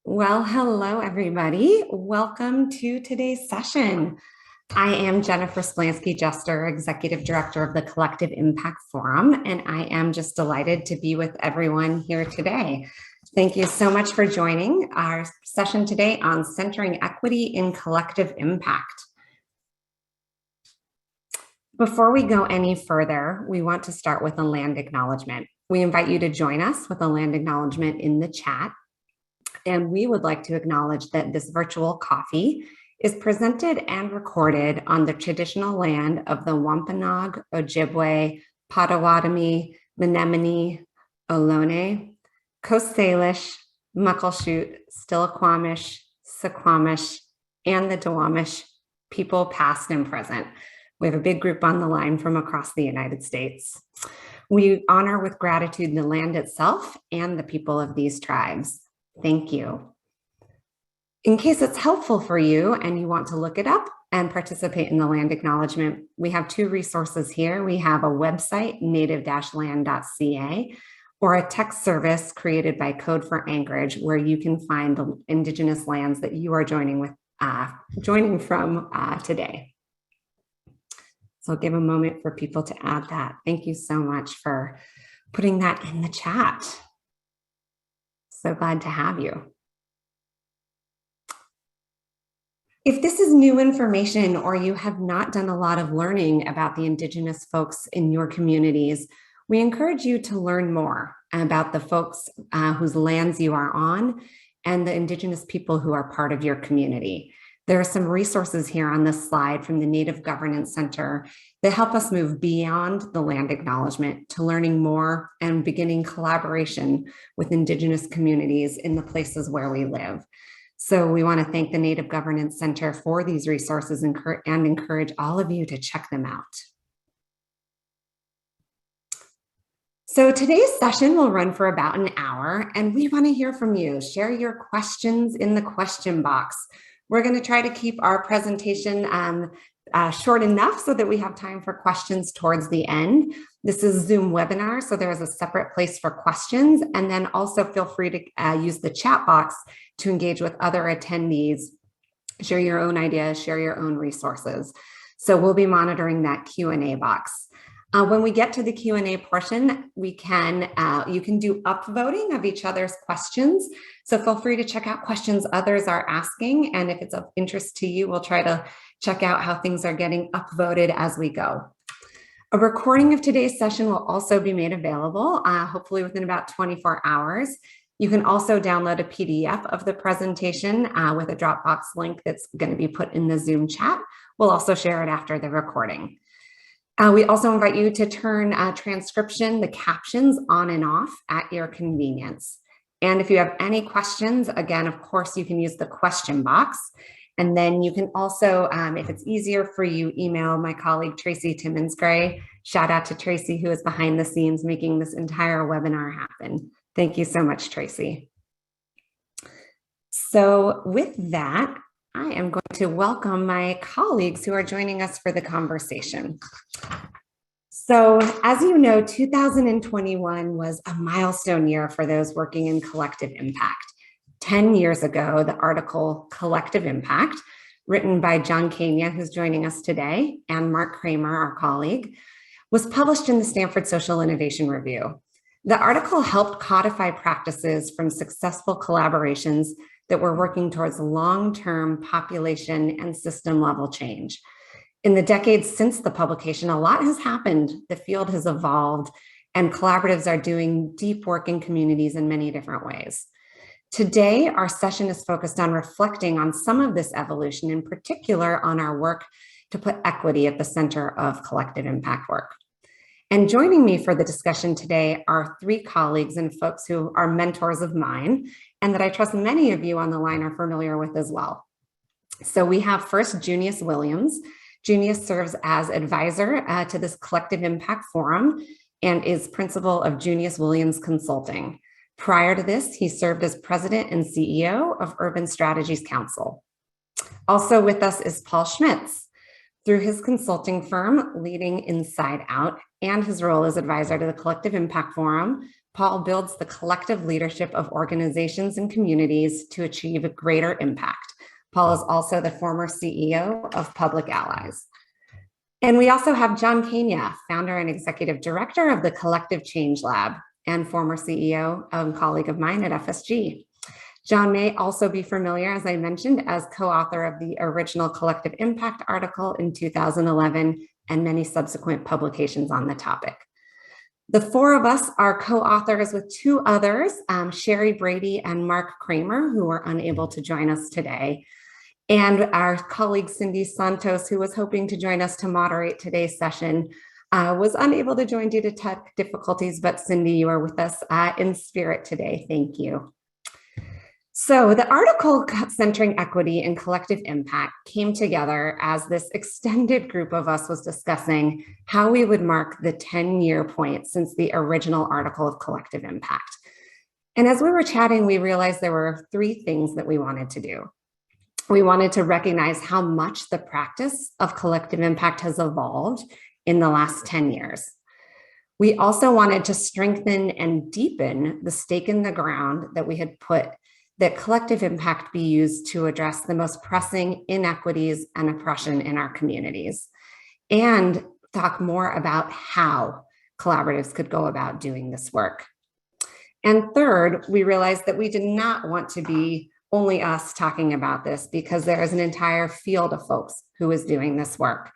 Well, hello, everybody. Welcome to today's session. I am Jennifer Splansky-Jester, Executive Director of the Collective Impact Forum, and I am just delighted to be with everyone here today. Thank you so much for joining our session today on centering equity in collective impact. Before we go any further, we want to start with a land acknowledgement. We invite you to join us with a land acknowledgement in the chat. And we would like to acknowledge that this virtual coffee is presented and recorded on the traditional land of the Wampanoag, Ojibwe, Potawatomi, Menominee, Ohlone, Coast Salish, Muckleshoot, Stillaquamish, Suquamish, and the Duwamish people past and present. We have a big group on the line from across the United States. We honor with gratitude the land itself and the people of these tribes. Thank you. In case it's helpful for you and you want to look it up and participate in the land acknowledgement, we have two resources here. We have a website, native-land.ca, or a text service created by Code for Anchorage, where you can find the Indigenous lands that you are joining from today. So I'll give a moment for people to add that. Thank you so much for putting that in the chat. So glad to have you. If this is new information or you have not done a lot of learning about the Indigenous folks in your communities, we encourage you to learn more about the folks whose lands you are on and the Indigenous people who are part of your community. There are some resources here on this slide from the Native Governance Center that help us move beyond the land acknowledgement to learning more and beginning collaboration with Indigenous communities in the places where we live. So we want to thank the Native Governance Center for these resources and encourage all of you to check them out. So today's session will run for about an hour, and we want to hear from you. Share your questions in the question box. We're going to try to keep our presentation short enough so that we have time for questions towards the end. This is Zoom webinar, so there is a separate place for questions. And then also feel free to use the chat box to engage with other attendees, share your own ideas, share your own resources. So we'll be monitoring that Q&A box. When we get to the Q&A portion, you can do upvoting of each other's questions. So feel free to check out questions others are asking. And if it's of interest to you, we'll try to check out how things are getting upvoted as we go. A recording of today's session will also be made available, hopefully within about 24 hours. You can also download a PDF of the presentation with a Dropbox link that's going to be put in the Zoom chat. We'll also share it after the recording. We also invite you to turn transcription, the captions, on and off at your convenience. And if you have any questions, again, of course, you can use the question box. And then you can also, if it's easier for you, email my colleague, Tracy Timmons-Gray. Shout out to Tracy, who is behind the scenes making this entire webinar happen. Thank you so much, Tracy. So with that, I am going to welcome my colleagues who are joining us for the conversation. So as you know, 2021 was a milestone year for those working in collective impact. 10 years ago, the article Collective Impact, written by John Kania, who's joining us today, and Mark Kramer, our colleague, was published in the Stanford Social Innovation Review. The article helped codify practices from successful collaborations that were working towards long-term population and system-level change. In the decades since the publication, a lot has happened. The field has evolved, and collaboratives are doing deep work in communities in many different ways. Today, our session is focused on reflecting on some of this evolution, in particular on our work to put equity at the center of collective impact work. And joining me for the discussion today are three colleagues and folks who are mentors of mine, and that I trust many of you on the line are familiar with as well. So we have first Junius Williams. Junius serves as advisor to this Collective Impact Forum and is principal of Junius Williams Consulting. Prior to this, he served as president and CEO of Urban Strategies Council. Also with us is Paul Schmitz. Through his consulting firm, Leading Inside Out, and his role as advisor to the Collective Impact Forum, Paul builds the collective leadership of organizations and communities to achieve a greater impact. Paul is also the former CEO of Public Allies. And we also have John Kania, founder and executive director of the Collective Change Lab and former CEO and colleague of mine at FSG. John may also be familiar, as I mentioned, as co-author of the original Collective Impact article in 2011 and many subsequent publications on the topic. The four of us are co-authors with two others, Sherry Brady and Mark Kramer, who are unable to join us today, and our colleague Cindy Santos, who was hoping to join us to moderate today's session, was unable to join due to tech difficulties, but Cindy, you are with us in spirit today. Thank you. So the article centering equity and collective impact came together as this extended group of us was discussing how we would mark the 10-year point since the original article of collective impact. And as we were chatting, we realized there were three things that we wanted to do. We wanted to recognize how much the practice of collective impact has evolved in the last 10 years. We also wanted to strengthen and deepen the stake in the ground that we had put that collective impact be used to address the most pressing inequities and oppression in our communities, and talk more about how collaboratives could go about doing this work. And third, we realized that we did not want to be only us talking about this, because there is an entire field of folks who is doing this work,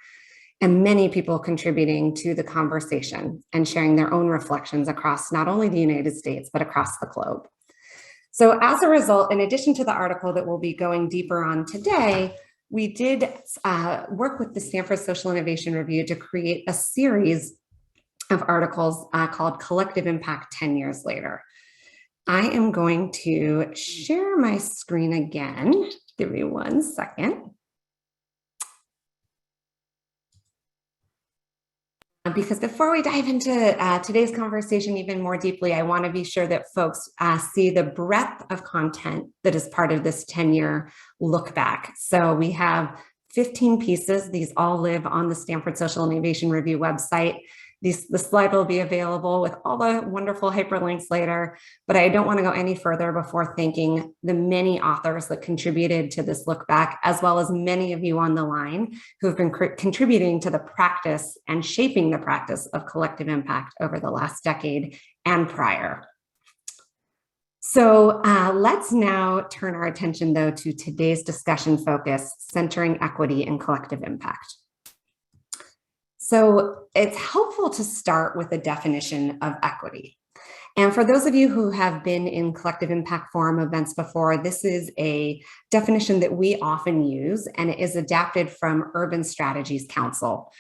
and many people contributing to the conversation and sharing their own reflections across not only the United States, but across the globe. So as a result, in addition to the article that we'll be going deeper on today, we did work with the Stanford Social Innovation Review to create a series of articles called Collective Impact 10 Years Later. I am going to share my screen again. Give me 1 second. Because before we dive into today's conversation even more deeply, I want to be sure that folks see the breadth of content that is part of this 10-year look back. So we have 15 pieces. These all live on the Stanford Social Innovation Review website. The slide will be available with all the wonderful hyperlinks later, but I don't want to go any further before thanking the many authors that contributed to this look back, as well as many of you on the line who have been contributing to the practice and shaping the practice of collective impact over the last decade and prior. So let's now turn our attention, though, to today's discussion focus, centering equity and collective impact. So it's helpful to start with a definition of equity. And for those of you who have been in collective impact forum events before, this is a definition that we often use, and it is adapted from Urban Strategies Council.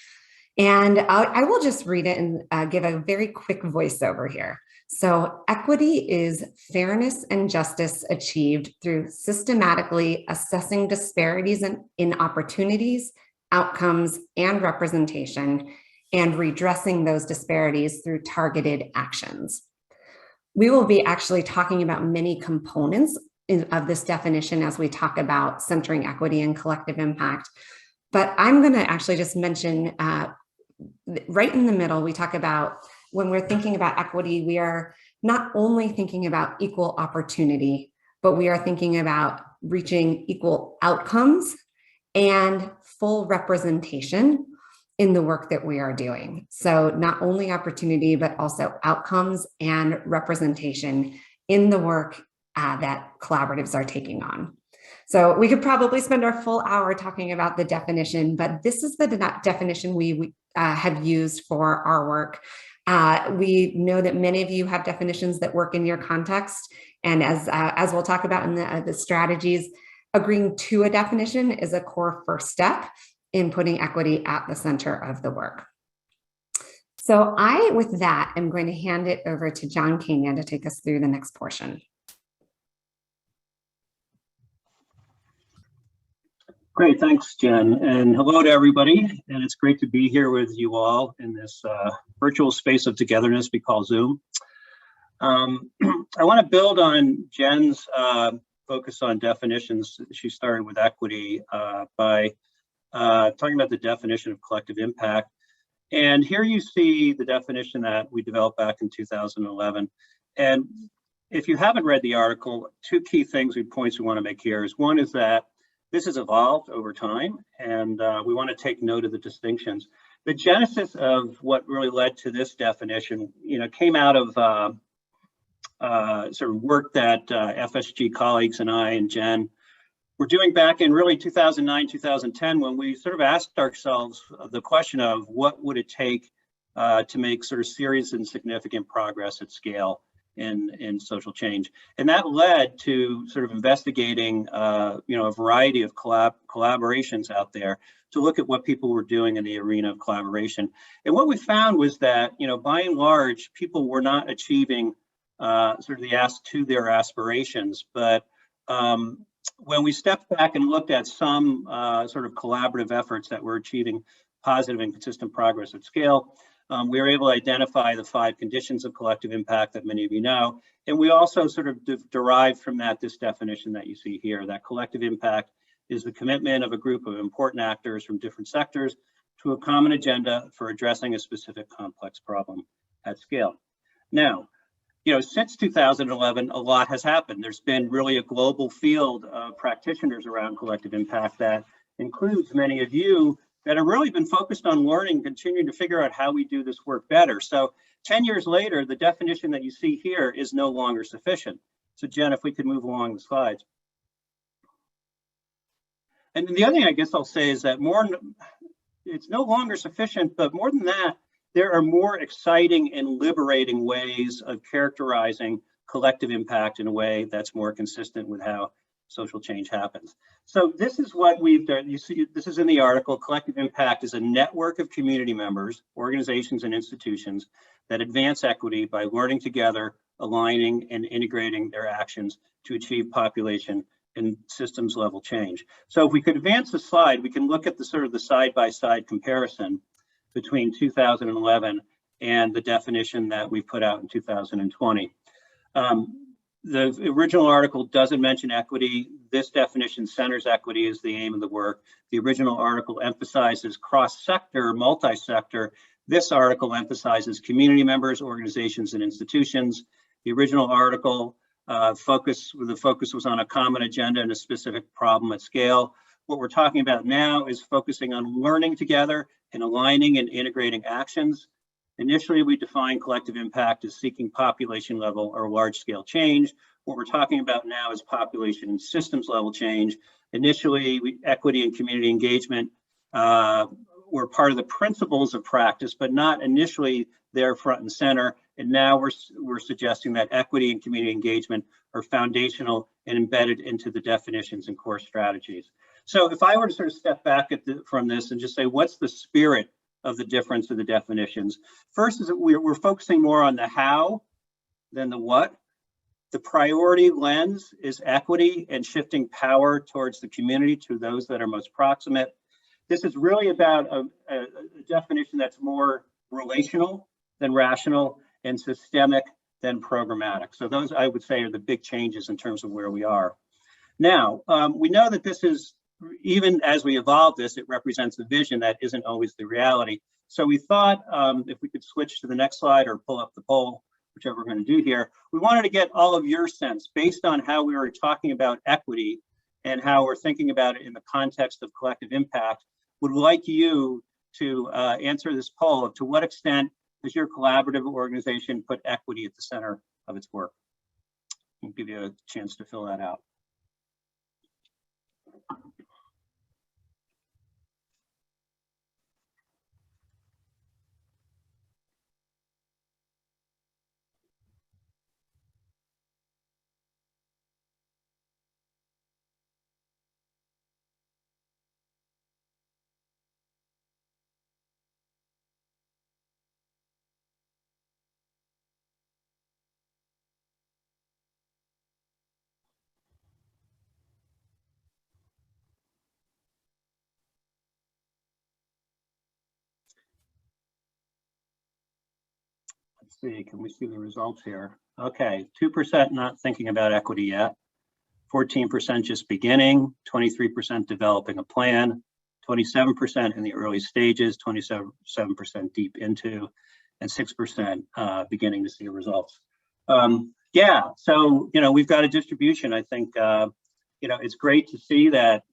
And I will just read it and give a very quick voiceover here. So equity is fairness and justice achieved through systematically assessing disparities in opportunities, outcomes, and representation, and redressing those disparities through targeted actions. We will be actually talking about many components of this definition as we talk about centering equity and collective impact. But I'm going to actually just mention right in the middle, we talk about when we're thinking about equity, we are not only thinking about equal opportunity, but we are thinking about reaching equal outcomes and full representation in the work that we are doing. So not only opportunity, but also outcomes and representation in the work that collaboratives are taking on. So we could probably spend our full hour talking about the definition, but this is the definition we have used for our work. We know that many of you have definitions that work in your context. And as we'll talk about in the strategies, agreeing to a definition is a core first step in putting equity at the center of the work. So with that, I'm going to hand it over to John Kania to take us through the next portion. Great, thanks, Jen. And hello to everybody. And it's great to be here with you all in this virtual space of togetherness we call Zoom. I want to build on Jen's focus on definitions. She started with equity by talking about the definition of collective impact. And here you see the definition that we developed back in 2011. And if you haven't read the article, two key points we want to make here is one is that this has evolved over time, and we want to take note of the distinctions. The genesis of what really led to this definition, came out of sort of work that FSG colleagues and I and Jen were doing back in really 2009, 2010, when we sort of asked ourselves the question of what would it take to make sort of serious and significant progress at scale in social change. And that led to sort of investigating, a variety of collaborations out there to look at what people were doing in the arena of collaboration. And what we found was that, by and large, people were not achieving sort of their aspirations. But when we stepped back and looked at some sort of collaborative efforts that were achieving positive and consistent progress at scale, we were able to identify the 5 conditions of collective impact that many of you know. And we also sort of derived from that this definition that you see here, that collective impact is the commitment of a group of important actors from different sectors to a common agenda for addressing a specific complex problem at scale. Now, since 2011, a lot has happened. There's been really a global field of practitioners around collective impact that includes many of you that have really been focused on learning, continuing to figure out how we do this work better. So 10 years later, the definition that you see here is no longer sufficient. So Jen, if we could move along the slides. And the other thing I guess I'll say is that it's no longer sufficient, but more than that, there are more exciting and liberating ways of characterizing collective impact in a way that's more consistent with how social change happens. So this is what we've done. You see, this is in the article. Collective impact is a network of community members, organizations, and institutions that advance equity by learning together, aligning, and integrating their actions to achieve population and systems level change. So if we could advance the slide, we can look at the sort of the side-by-side comparison between 2011 and the definition that we put out in 2020. The original article doesn't mention equity. This definition centers equity as the aim of the work. The original article emphasizes cross-sector, multi-sector. This article emphasizes community members, organizations, and institutions. The original article the focus was on a common agenda and a specific problem at scale. What we're talking about now is focusing on learning together and aligning and integrating actions. Initially, we defined collective impact as seeking population level or large scale change. What we're talking about now is population and systems level change. Initially, equity and community engagement were part of the principles of practice, but not initially there front and center. And now we're suggesting that equity and community engagement are foundational and embedded into the definitions and core strategies. So if I were to sort of step back from this and just say, what's the spirit of the difference of the definitions? First is that we're focusing more on the how than the what. The priority lens is equity and shifting power towards the community to those that are most proximate. This is really about a definition that's more relational than rational and systemic than programmatic. So those, I would say, are the big changes in terms of where we are. Now, we know that this is, even as we evolve this, it represents a vision that isn't always the reality. So we thought if we could switch to the next slide or pull up the poll, whichever we're going to do here, we wanted to get all of your sense based on how we were talking about equity and how we're thinking about it in the context of collective impact. Would like you to answer this poll of to what extent does your collaborative organization put equity at the center of its work? I'll give you a chance to fill that out. Let's see, can we see the results here? Okay, 2% not thinking about equity yet, 14% just beginning, 23% developing a plan, 27% in the early stages, 27% deep into, and 6% beginning to see results. Yeah, so, we've got a distribution. I think, it's great to see that,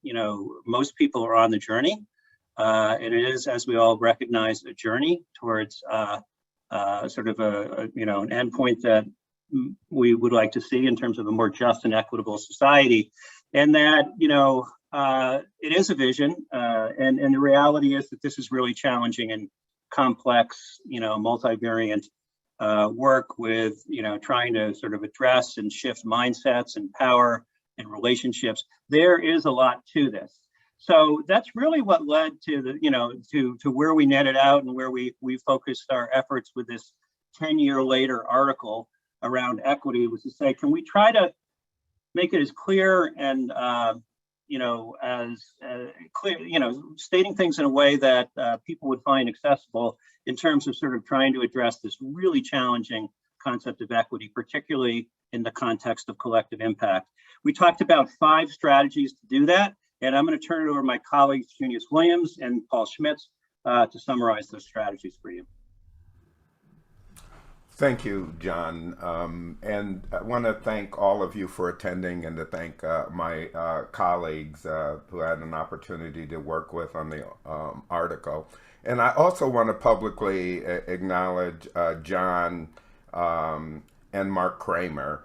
most people are on the journey. And it is, as we all recognize, a journey towards sort of an endpoint that we would like to see in terms of a more just and equitable society. And that, it is a vision. And the reality is that this is really challenging and complex, multivariant work with, trying to sort of address and shift mindsets and power and relationships. There is a lot to this. So that's really what led to the, to where we netted out and where we focused our efforts with this 10-year later article around equity, was to say, can we try to make it as clear and, as clear, stating things in a way that people would find accessible in terms of sort of trying to address this really challenging concept of equity, particularly in the context of collective impact. We talked about 5 strategies to do that, and I'm going to turn it over to my colleagues, Junius Williams and Paul Schmitz, to summarize those strategies for you. Thank you, John. And I want to thank all of you for attending, and to thank my colleagues who had an opportunity to work with on the article. And I also want to publicly acknowledge John and Mark Kramer,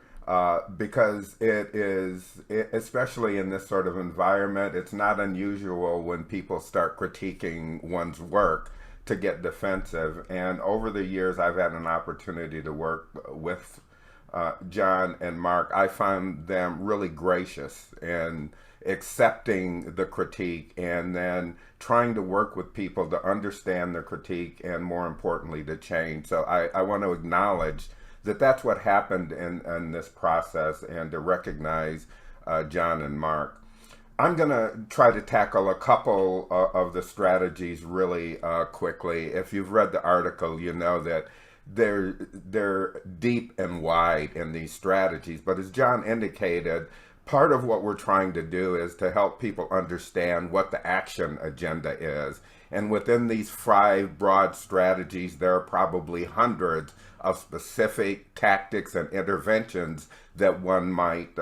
because it is, especially in this sort of environment, it's not unusual when people start critiquing one's work to get defensive. And over the years, I've had an opportunity to work with John and Mark. I found them really gracious in accepting the critique and then trying to work with people to understand the critique and, more importantly, to change. So I want to acknowledge that that's what happened in this process, and to recognize John and Mark. I'm going to try to tackle a couple of the strategies really quickly. If you've read the article, you know that they're deep and wide in these strategies. But as John indicated, part of what we're trying to do is to help people understand what the action agenda is. And within these 5 broad strategies, there are probably hundreds of specific tactics and interventions that one might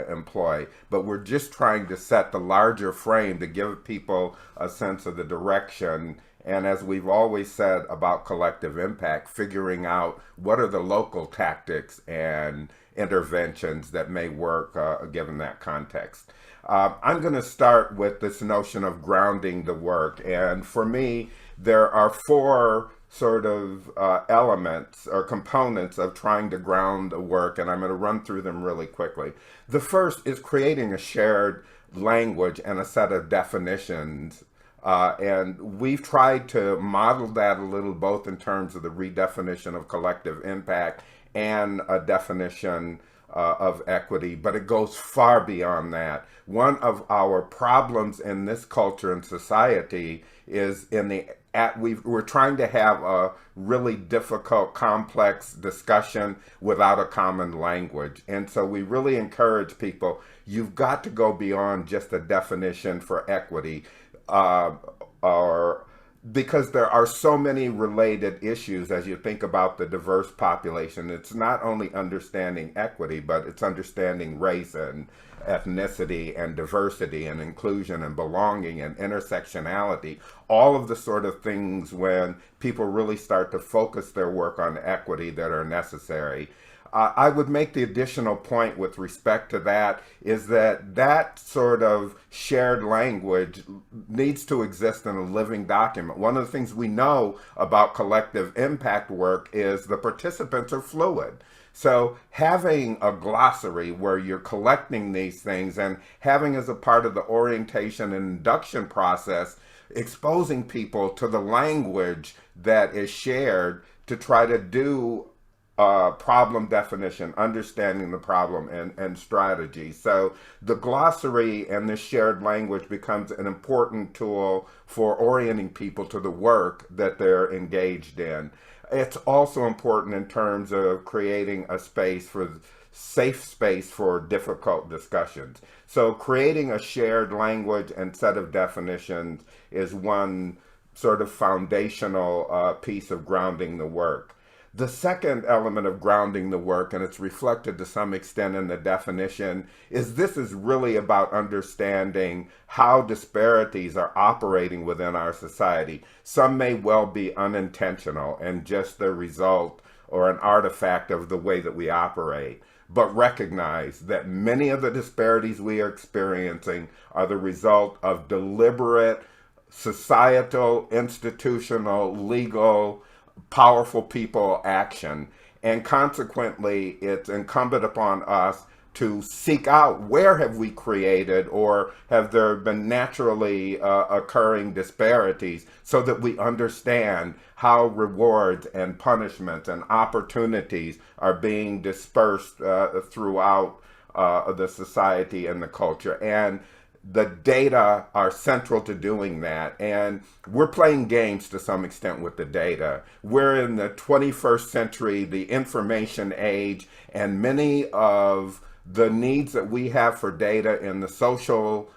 employ. But we're just trying to set the larger frame to give people a sense of the direction. And as we've always said about collective impact, figuring out what are the local tactics and interventions that may work given that context. I'm going to start with this notion of grounding the work. And for me, there are 4 sort of elements or components of trying to ground the work, and I'm going to run through them really quickly. The first is creating a shared language and a set of definitions. And we've tried to model that a little, both in terms of the redefinition of collective impact and a definition of equity, but it goes far beyond that. One of our problems in this culture and society is we're trying to have a really difficult, complex discussion without a common language. And so we really encourage people, you've got to go beyond just a definition for equity, because there are so many related issues as you think about the diverse population. It's not only understanding equity, but it's understanding race and ethnicity and diversity and inclusion and belonging and intersectionality, all of the sort of things when people really start to focus their work on equity that are necessary. I would make the additional point with respect to that is that sort of shared language needs to exist in a living document. One of the things we know about collective impact work is the participants are fluid. So having a glossary where you're collecting these things and having as a part of the orientation and induction process, exposing people to the language that is shared to try to do problem definition, understanding the problem, and strategy. So the glossary and this shared language becomes an important tool for orienting people to the work that they're engaged in. It's also important in terms of creating a safe space for difficult discussions. So creating a shared language and set of definitions is one sort of foundational piece of grounding the work. The second element of grounding the work, and it's reflected to some extent in the definition, is this is really about understanding how disparities are operating within our society. Some may well be unintentional and just the result or an artifact of the way that we operate, but recognize that many of the disparities we are experiencing are the result of deliberate societal, institutional, legal, powerful people action. And consequently, it's incumbent upon us to seek out where have we created or have there been naturally occurring disparities so that we understand how rewards and punishments and opportunities are being dispersed throughout the society and the culture. And the data are central to doing that. And we're playing games to some extent with the data. We're in the 21st century, the information age, and many of the needs that we have for data in the social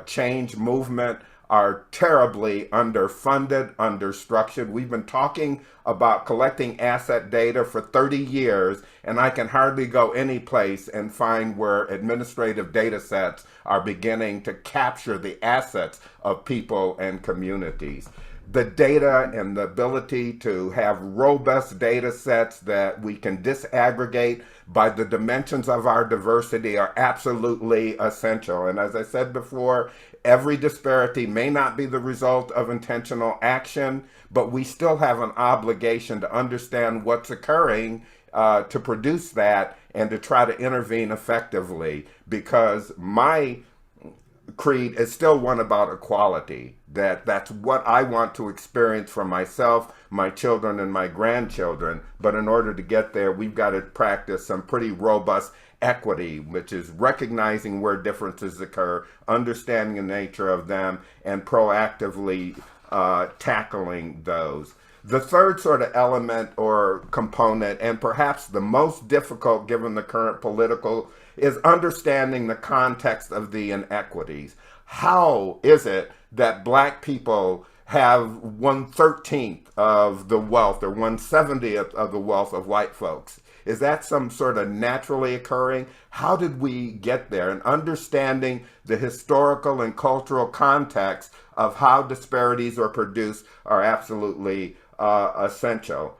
change movement are terribly underfunded, understructured. We've been talking about collecting asset data for 30 years, and I can hardly go any place and find where administrative data sets are beginning to capture the assets of people and communities. The data and the ability to have robust data sets that we can disaggregate by the dimensions of our diversity are absolutely essential. And as I said before, every disparity may not be the result of intentional action, but we still have an obligation to understand what's occurring to produce that and to try to intervene effectively, because my creed is still one about equality. That's what I want to experience for myself, my children, and my grandchildren. But in order to get there, we've got to practice some pretty robust equity, which is recognizing where differences occur, understanding the nature of them, and proactively tackling those. The third sort of element or component, and perhaps the most difficult given the current political, is understanding the context of the inequities. How is it that Black people have 1/13 of the wealth or 1/70th of the wealth of white folks? Is that some sort of naturally occurring? How did we get there? And understanding the historical and cultural context of how disparities are produced are absolutely essential.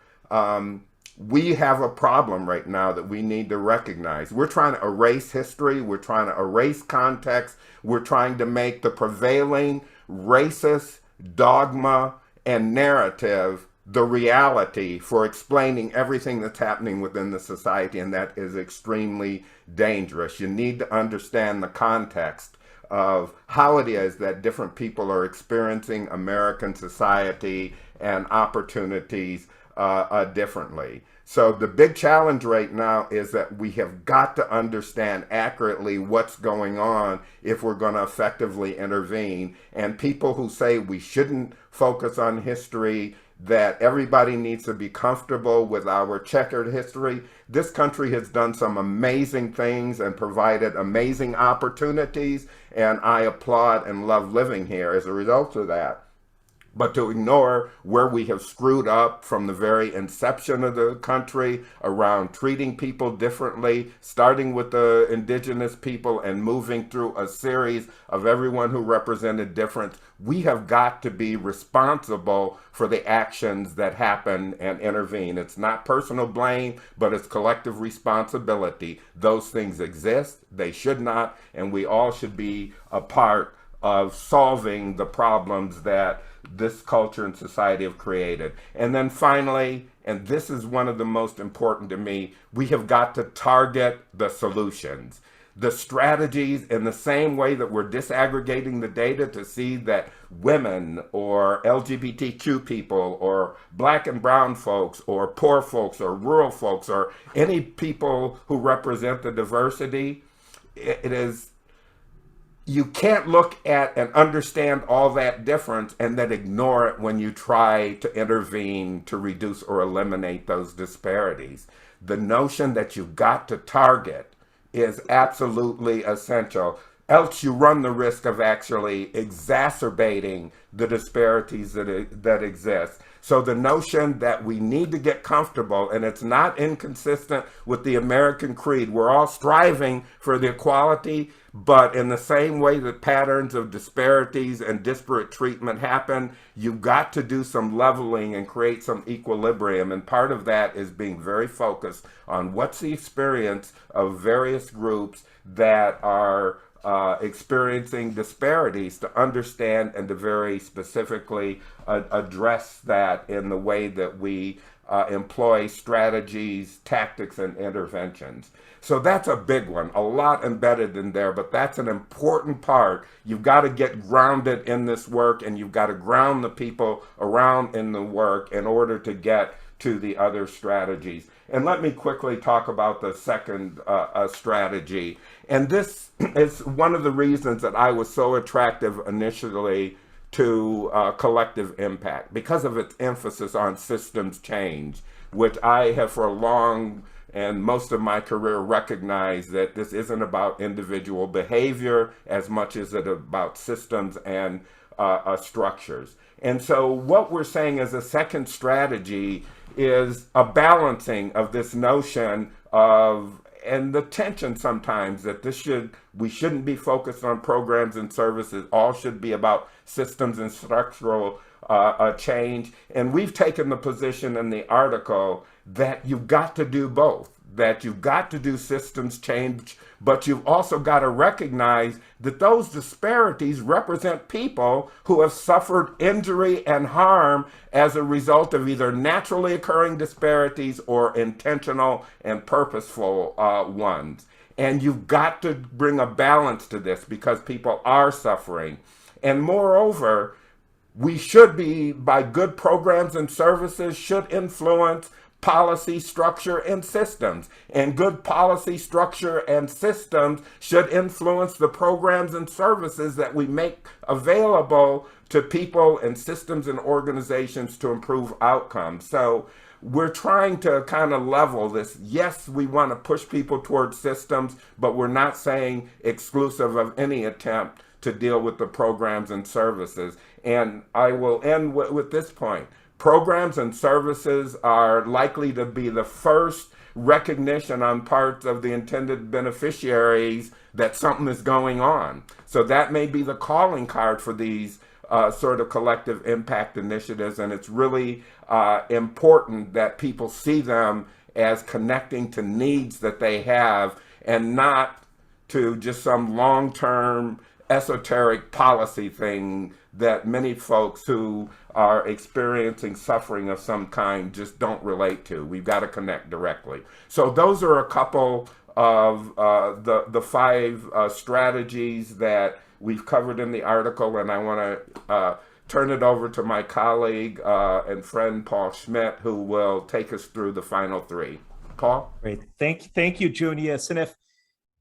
We have a problem right now that we need to recognize. We're trying to erase history. We're trying to erase context. We're trying to make the prevailing racist dogma and narrative the reality for explaining everything that's happening within the society, and that is extremely dangerous. You need to understand the context of how it is that different people are experiencing American society and opportunities differently. So the big challenge right now is that we have got to understand accurately what's going on if we're going to effectively intervene. And people who say we shouldn't focus on history, that everybody needs to be comfortable with our checkered history. This country has done some amazing things and provided amazing opportunities, and I applaud and love living here as a result of that. But to ignore where we have screwed up from the very inception of the country around treating people differently, starting with the indigenous people and moving through a series of everyone who represented difference, we have got to be responsible for the actions that happen and intervene. It's not personal blame, but it's collective responsibility. Those things exist, they should not, and we all should be a part of solving the problems that this culture and society have created. And then finally, and this is one of the most important to me, we have got to target the solutions. The strategies, in the same way that we're disaggregating the data to see that women or LGBTQ people or Black and brown folks or poor folks or rural folks or any people who represent the diversity, it is, you can't look at and understand all that difference and then ignore it when you try to intervene to reduce or eliminate those disparities. The notion that you've got to target is absolutely essential. Else you run the risk of actually exacerbating the disparities that exist. So the notion that we need to get comfortable, and it's not inconsistent with the American creed, we're all striving for the equality, but in the same way that patterns of disparities and disparate treatment happen, you've got to do some leveling and create some equilibrium. And part of that is being very focused on what's the experience of various groups that are experiencing disparities, to understand and to very specifically address that in the way that we employ strategies, tactics, and interventions. So that's a big one, a lot embedded in there, but that's an important part. You've got to get grounded in this work, and you've got to ground the people around in the work in order to get to the other strategies. And let me quickly talk about the second strategy. And this is one of the reasons that I was so attractive initially to collective impact, because of its emphasis on systems change, which I have for a long and most of my career recognized that this isn't about individual behavior as much as it about systems and structures. And so what we're saying as a second strategy is a balancing of this notion of, and the tension sometimes that we shouldn't be focused on programs and services. All should be about systems and structural change. And we've taken the position in the article that you've got to do both, that you've got to do systems change, but you've also got to recognize that those disparities represent people who have suffered injury and harm as a result of either naturally occurring disparities or intentional and purposeful ones. And you've got to bring a balance to this because people are suffering. And moreover, we should be, by good programs and services, should influence policy, structure, and systems. And good policy, structure, and systems should influence the programs and services that we make available to people and systems and organizations to improve outcomes. So we're trying to kind of level this. Yes, we want to push people towards systems, but we're not saying exclusive of any attempt to deal with the programs and services. And I will end with this point. Programs and services are likely to be the first recognition on parts of the intended beneficiaries that something is going on. So that may be the calling card for these sort of collective impact initiatives, and it's really important that people see them as connecting to needs that they have and not to just some long-term esoteric policy thing that many folks who are experiencing suffering of some kind just don't relate to. We've got to connect directly. So those are a couple of the five strategies that we've covered in the article, and I want to turn it over to my colleague and friend Paul Schmidt, who will take us through the final three. Paul? Great. Thank you, Junius. And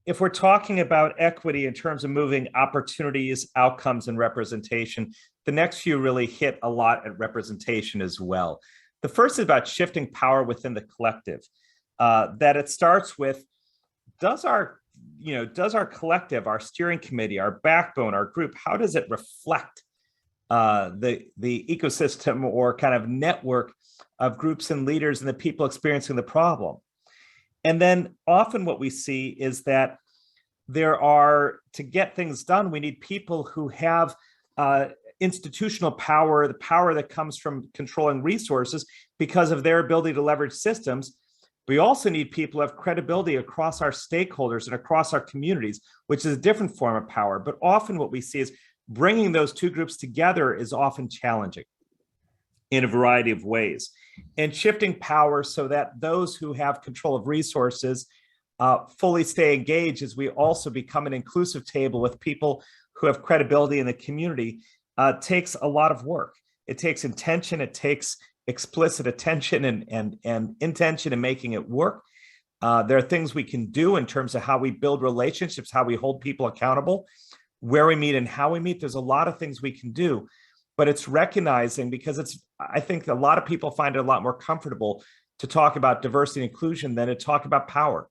if we're talking about equity in terms of moving opportunities, outcomes, and representation, the next few really hit a lot at representation as well. The first is about shifting power within the collective. That it starts with, does our collective, our steering committee, our backbone, our group, how does it reflect the ecosystem or kind of network of groups and leaders and the people experiencing the problem? And then often what we see is that to get things done, we need people who have institutional power, the power that comes from controlling resources because of their ability to leverage systems. We also need people who have credibility across our stakeholders and across our communities, which is a different form of power. But often what we see is bringing those two groups together is often challenging in a variety of ways. And shifting power so that those who have control of resources fully stay engaged as we also become an inclusive table with people who have credibility in the community takes a lot of work. It takes intention, it takes explicit attention and intention in making it work. There are things we can do in terms of how we build relationships, how we hold people accountable, where we meet and how we meet. There's a lot of things we can do, but it's recognizing, because I think a lot of people find it a lot more comfortable to talk about diversity and inclusion than to talk about power.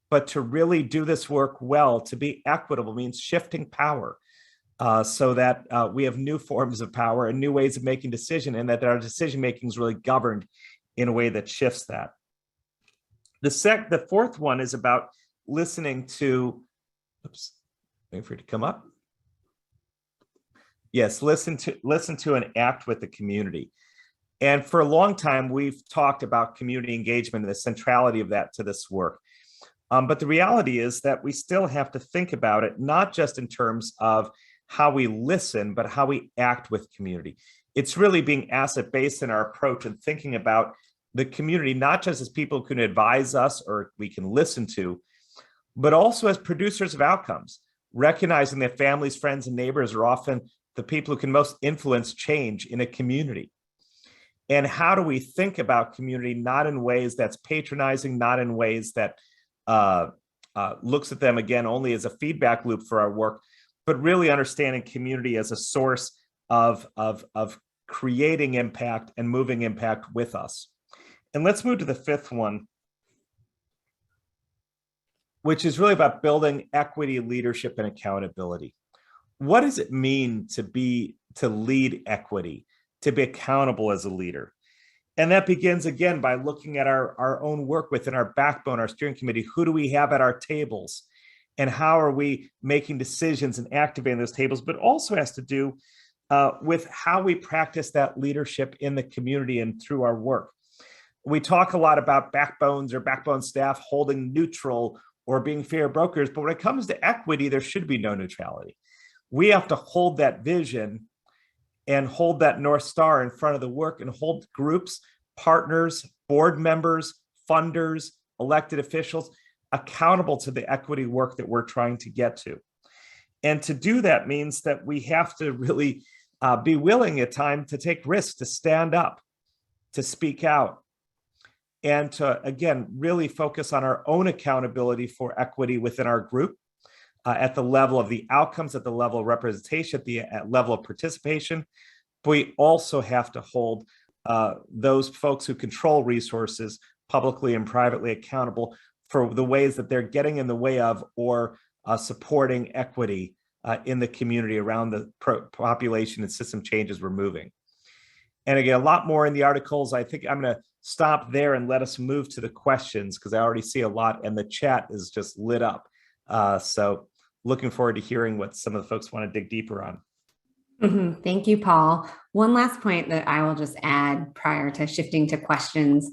But to really do this work well, to be equitable, means shifting power. so that we have new forms of power and new ways of making decision, and that our decision making is really governed in a way that shifts that. The fourth one is about listening to, oops, wait for it to come up. Yes, listen to and act with the community. And for a long time, we've talked about community engagement and the centrality of that to this work. But the reality is that we still have to think about it, not just in terms of how we listen, but how we act with community. It's really being asset-based in our approach and thinking about the community, not just as people who can advise us or we can listen to, but also as producers of outcomes, recognizing that families, friends, and neighbors are often the people who can most influence change in a community. And how do we think about community, not in ways that's patronizing, not in ways that looks at them, again, only as a feedback loop for our work, but really understanding community as a source of creating impact and moving impact with us. And let's move to the fifth one, which is really about building equity, leadership, and accountability. What does it mean to lead equity, to be accountable as a leader? And that begins, again, by looking at our own work within our backbone, our steering committee. Who do we have at our tables? And how are we making decisions and activating those tables? But also has to do with how we practice that leadership in the community and through our work. We talk a lot about backbones or backbone staff holding neutral or being fair brokers, but when it comes to equity, there should be no neutrality. We have to hold that vision and hold that North Star in front of the work and hold groups, partners, board members, funders, elected officials accountable to the equity work that we're trying to get to. And to do that means that we have to really be willing at times to take risks, to stand up, to speak out, and to, again, really focus on our own accountability for equity within our group at the level of the outcomes, at the level of representation, at the level of participation. But we also have to hold those folks who control resources publicly and privately accountable for the ways that they're getting in the way of or supporting equity in the community around the population and system changes we're moving. And again, a lot more in the articles. I think I'm going to stop there and let us move to the questions because I already see a lot and the chat is just lit up. So looking forward to hearing what some of the folks want to dig deeper on. Thank you, Paul. One last point that I will just add prior to shifting to questions.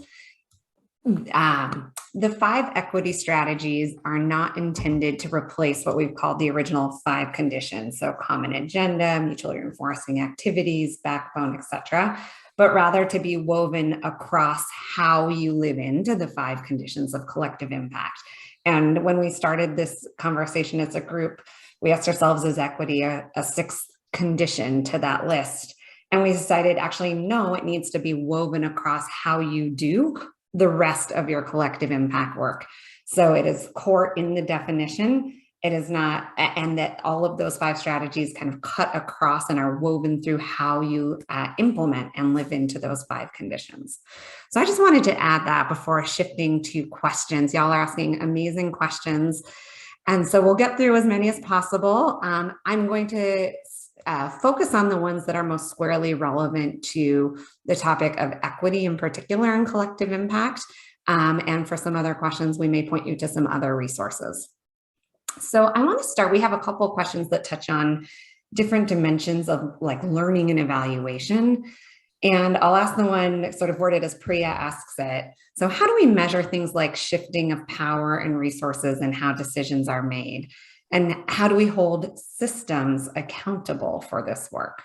The 5 equity strategies are not intended to replace what we've called the original 5 conditions. So common agenda, mutually reinforcing activities, backbone, etc., but rather to be woven across how you live into the 5 conditions of collective impact. And when we started this conversation as a group, we asked ourselves, is equity a 6th condition to that list? And we decided actually, no, it needs to be woven across how you do the rest of your collective impact work. So it is core in the definition. It is not, and that all of those 5 strategies kind of cut across and are woven through how you implement and live into those 5 conditions. So I just wanted to add that before shifting to questions. Y'all are asking amazing questions. And so we'll get through as many as possible. I'm going to focus on the ones that are most squarely relevant to the topic of equity in particular and collective impact. And for some other questions, we may point you to some other resources. So I want to start, we have a couple of questions that touch on different dimensions of like learning and evaluation. And I'll ask the one sort of worded as Priya asks it. So how do we measure things like shifting of power and resources and how decisions are made? And how do we hold systems accountable for this work?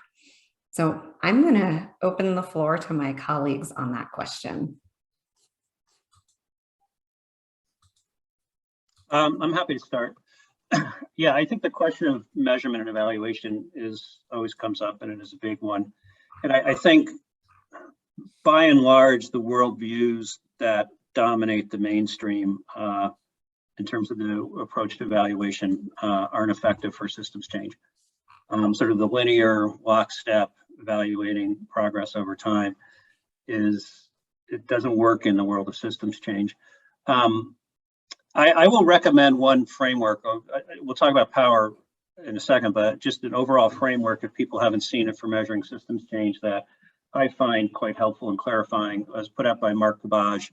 So I'm going to open the floor to my colleagues on that question. I'm happy to start. Yeah, I think the question of measurement and evaluation always comes up, and it is a big one. And I think by and large, the worldviews that dominate the mainstream in terms of the approach to evaluation aren't effective for systems change. Sort of the linear lockstep evaluating progress over time it doesn't work in the world of systems change. I will recommend one framework. We'll talk about power in a second, but just an overall framework, if people haven't seen it, for measuring systems change that I find quite helpful and clarifying. It was put out by Mark Kabaj.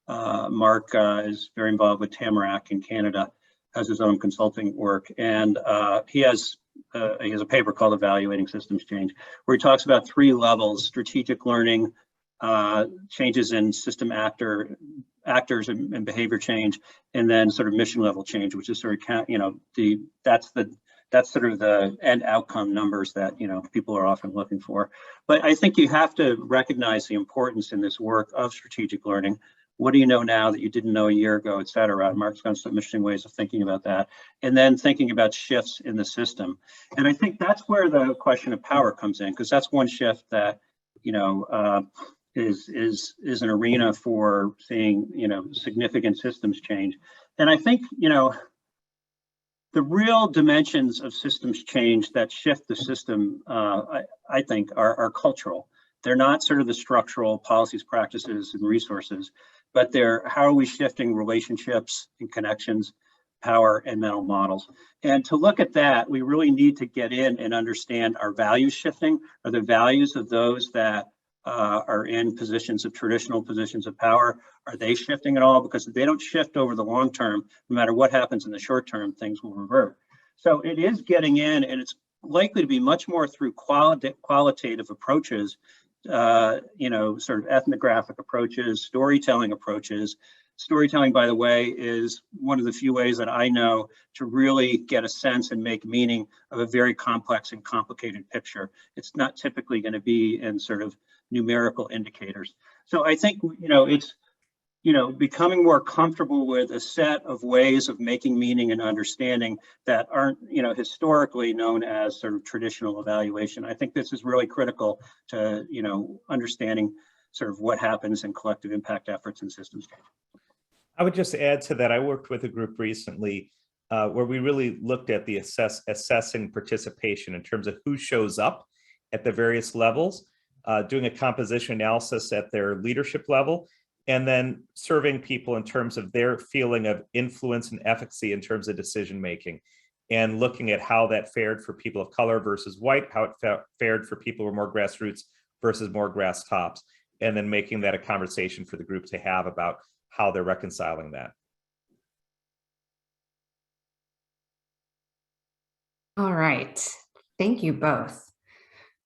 Mark is very involved with Tamarack in Canada, has his own consulting work, and he has a paper called Evaluating Systems Change, where he talks about 3 levels: strategic learning, changes in system actors and behavior change, and then sort of mission level change, which is sort of, you know, that's sort of the end outcome numbers that, you know, people are often looking for. But I think you have to recognize the importance in this work of strategic learning. What do you know now that you didn't know a year ago, et cetera? Mark's got some interesting ways of thinking about that. And then thinking about shifts in the system. And I think that's where the question of power comes in, because that's one shift that, you know, is an arena for seeing, you know, significant systems change. And I think, you know, the real dimensions of systems change that shift the system, I think, are cultural. They're not sort of the structural policies, practices, and resources, but they're how are we shifting relationships and connections, power, and mental models. And to look at that, we really need to get in and understand our values shifting. Are the values of those that are in positions of traditional positions of power, are they shifting at all? Because if they don't shift over the long term, no matter what happens in the short term, things will revert. So it is getting in, and it's likely to be much more through qualitative approaches, you know, sort of ethnographic approaches, storytelling approaches. Storytelling, by the way, is one of the few ways that I know to really get a sense and make meaning of a very complex and complicated picture. It's not typically going to be in sort of numerical indicators. So I think, you know, it's, you know, becoming more comfortable with a set of ways of making meaning and understanding that aren't, you know, historically known as sort of traditional evaluation. I think this is really critical to, you know, understanding sort of what happens in collective impact efforts and systems change. I would just add to that, I worked with a group recently where we really looked at the assessing participation in terms of who shows up at the various levels, doing a composition analysis at their leadership level, and then serving people in terms of their feeling of influence and efficacy in terms of decision making, and looking at how that fared for people of color versus white, how it fared for people who were more grassroots versus more grass tops, and then making that a conversation for the group to have about how they're reconciling that. All right. Thank you both.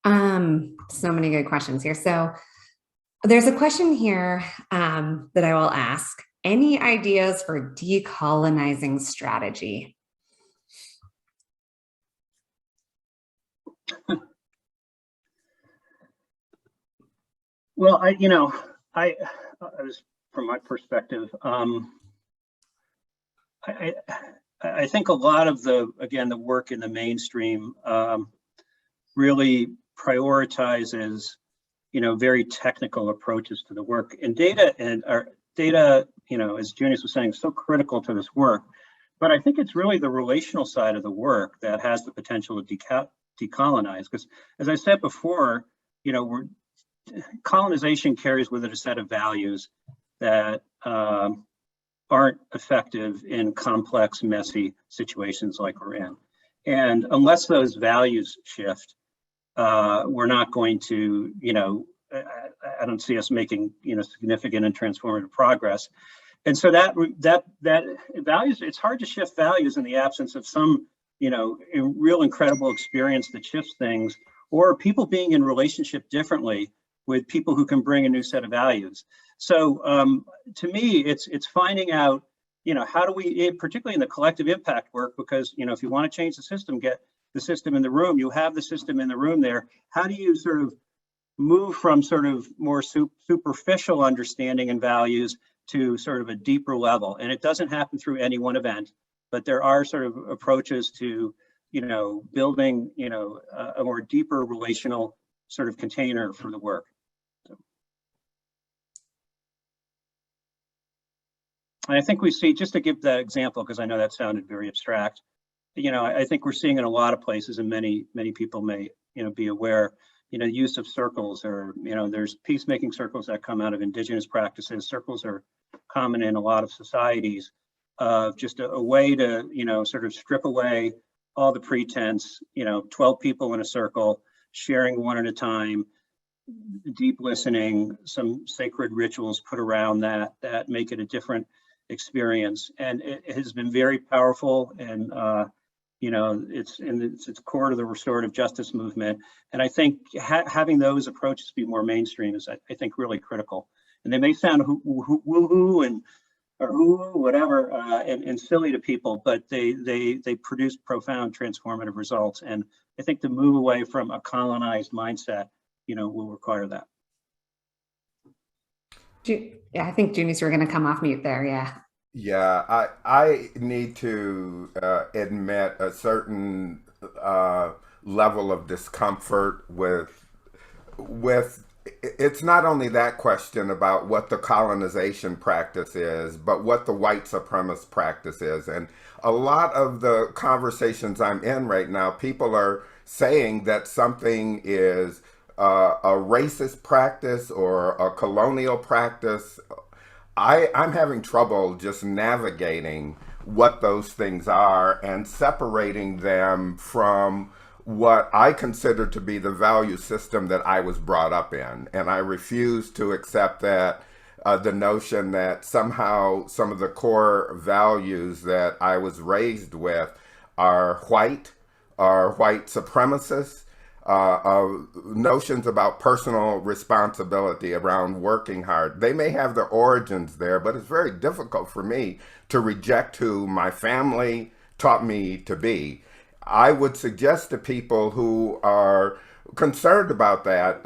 So many good questions here. So there's a question here that I will ask. Any ideas for decolonizing strategy? Well, I was, from my perspective, I think a lot of the work in the mainstream really prioritizes, you know, very technical approaches to the work, and data, you know, as Junius was saying, is so critical to this work. But I think it's really the relational side of the work that has the potential to decolonize, because as I said before, you know, colonization carries with it a set of values that aren't effective in complex, messy situations like we're in. And unless those values shift, we're not going to, you know, I don't see us making, you know, significant and transformative progress. And so that values, it's hard to shift values in the absence of some, you know, real incredible experience that shifts things, or people being in relationship differently with people who can bring a new set of values. So to me, it's finding out, you know, how do we, particularly in the collective impact work, because, you know, if you want to change the system, get the system in the room, you have the system in the room there. How do you sort of move from sort of more superficial understanding and values to sort of a deeper level? And it doesn't happen through any one event, but there are sort of approaches to, you know, building, you know, a more deeper relational sort of container for the work. And I think we see, just to give that example, because I know that sounded very abstract, you know, I think we're seeing in a lot of places, and many people may, you know, be aware, you know, use of circles, or, you know, there's peacemaking circles that come out of indigenous practices. Circles are common in a lot of societies, just a way to, you know, sort of strip away all the pretense, 12 people in a circle, sharing one at a time, deep listening, some sacred rituals put around that make it a different experience. And it has been very powerful, and it's core to the restorative justice movement. And I think having those approaches be more mainstream is, I think, really critical. And they may sound woo-hoo and or whatever and silly to people, but they produce profound transformative results. And I think the move away from a colonized mindset, will require that. Yeah, I think Junius, we're going to come off mute there. Yeah. Yeah, I need to admit a certain level of discomfort with it's not only that question about what the colonization practice is, but what the white supremacist practice is. And a lot of the conversations I'm in right now, people are saying that something is a racist practice or a colonial practice. I'm having trouble just navigating what those things are and separating them from what I consider to be the value system that I was brought up in. And I refuse to accept that the notion that somehow some of the core values that I was raised with are white supremacists, notions about personal responsibility around working hard. They may have their origins there, but it's very difficult for me to reject who my family taught me to be. I would suggest to people who are concerned about that,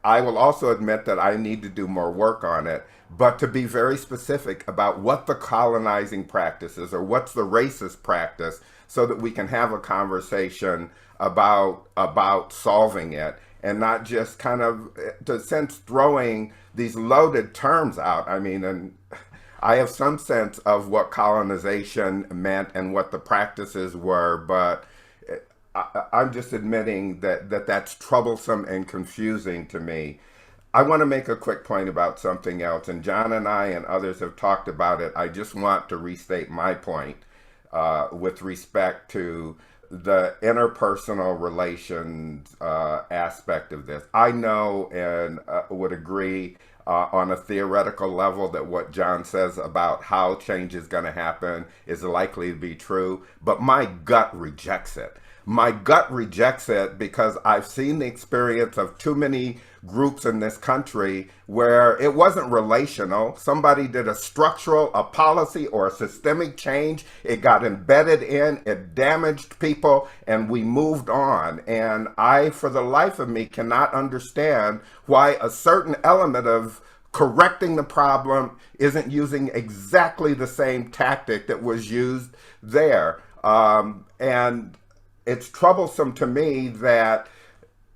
I will also admit that I need to do more work on it, but to be very specific about what the colonizing practice is or what's the racist practice, so that we can have a conversation about solving it, and not just kind of, to sense, throwing these loaded terms out. I mean, and I have some sense of what colonization meant and what the practices were, but I'm just admitting that that's troublesome and confusing to me. I want to make a quick point about something else, and John and I and others have talked about it. I just want to restate my point with respect to the interpersonal relations aspect of this. I know and would agree on a theoretical level that what John says about how change is going to happen is likely to be true, but my gut rejects it. My gut rejects it because I've seen the experience of too many groups in this country where it wasn't relational. Somebody did a structural, a policy, or a systemic change. It got embedded in, it damaged people, and we moved on. And I, for the life of me, cannot understand why a certain element of correcting the problem isn't using exactly the same tactic that was used there. And it's troublesome to me that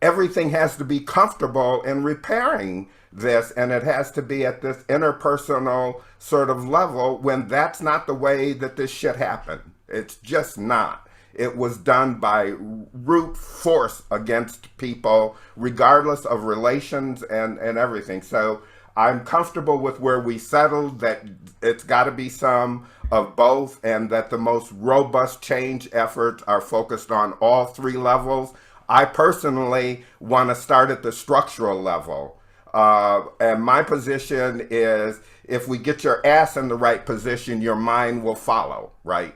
everything has to be comfortable in repairing this, and it has to be at this interpersonal sort of level, when that's not the way that this shit happened. It's just not. It was done by brute force against people, regardless of relations and everything. So I'm comfortable with where we settled, that it's got to be some of both, and that the most robust change efforts are focused on all three levels. I personally want to start at the structural level. And my position is, if we get your ass in the right position, your mind will follow, right?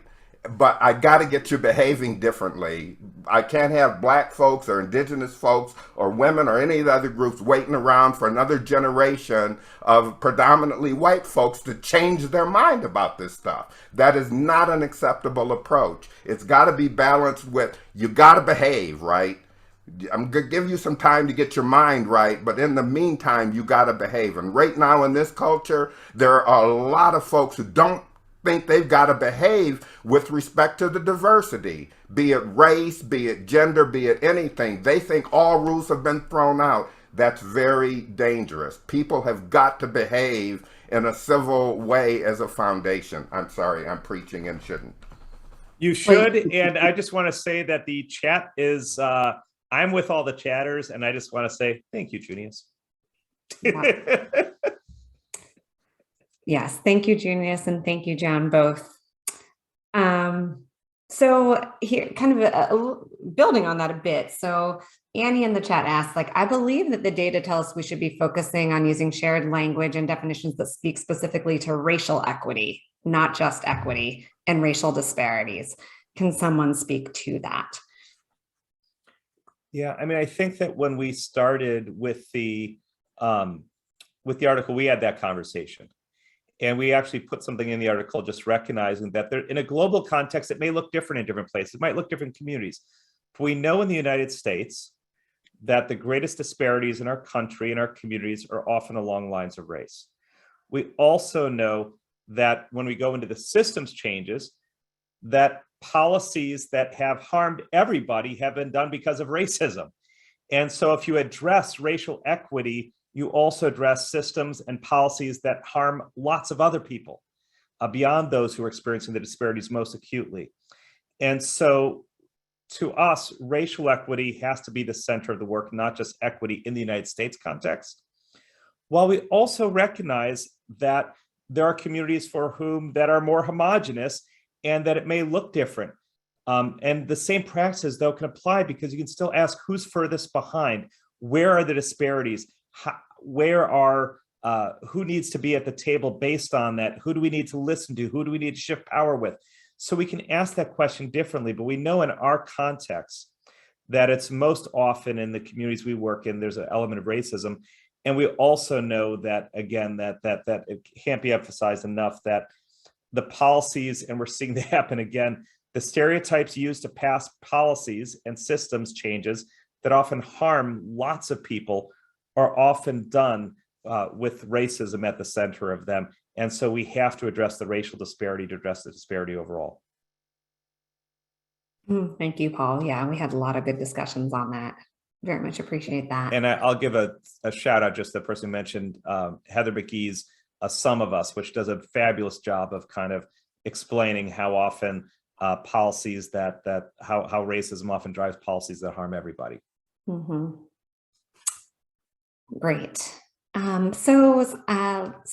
But I got to get you behaving differently. I can't have black folks or indigenous folks or women or any of the other groups waiting around for another generation of predominantly white folks to change their mind about this stuff. That is not an acceptable approach. It's got to be balanced with, you got to behave, right? I'm going to give you some time to get your mind right, but in the meantime, you got to behave. And right now in this culture, there are a lot of folks who don't think they've got to behave with respect to the diversity, be it race, be it gender, be it anything. They think all rules have been thrown out. That's very dangerous. People have got to behave in a civil way as a foundation. I'm sorry, I'm preaching and shouldn't. You should. And I just want to say that the chat is, I'm with all the chatters, and I just want to say thank you, Junius. Yeah. Yes, thank you, Junius, and thank you, John, both. So here, kind of building on that a bit. So Annie in the chat asks, like, I believe that the data tells us we should be focusing on using shared language and definitions that speak specifically to racial equity, not just equity and racial disparities. Can someone speak to that? Yeah, I mean, I think that when we started with the article, we had that conversation. And we actually put something in the article just recognizing that there, in a global context, it may look different in different places. It might look different in communities. But we know in the United States that the greatest disparities in our country and our communities are often along lines of race. We also know that when we go into the systems changes, that policies that have harmed everybody have been done because of racism. And so if you address racial equity, you also address systems and policies that harm lots of other people beyond those who are experiencing the disparities most acutely. And so to us, racial equity has to be the center of the work, not just equity in the United States context. While we also recognize that there are communities for whom that are more homogenous and that it may look different. And the same practices, though, can apply because you can still ask who's furthest behind, where are the disparities, who needs to be at the table based on that, who do we need to listen to, who do we need to shift power with? So we can ask that question differently, but we know in our context that it's most often in the communities we work in, there's an element of racism. And we also know that, again, that it can't be emphasized enough that the policies, and we're seeing that happen again, the stereotypes used to pass policies and systems changes that often harm lots of people are often done with racism at the center of them. And so we have to address the racial disparity to address the disparity overall. Thank you, Paul. Yeah, we had a lot of good discussions on that. Very much appreciate that. And I'll give a shout out, just the person who mentioned Heather McGee's Some of Us, which does a fabulous job of kind of explaining how often policies how racism often drives policies that harm everybody. Great. So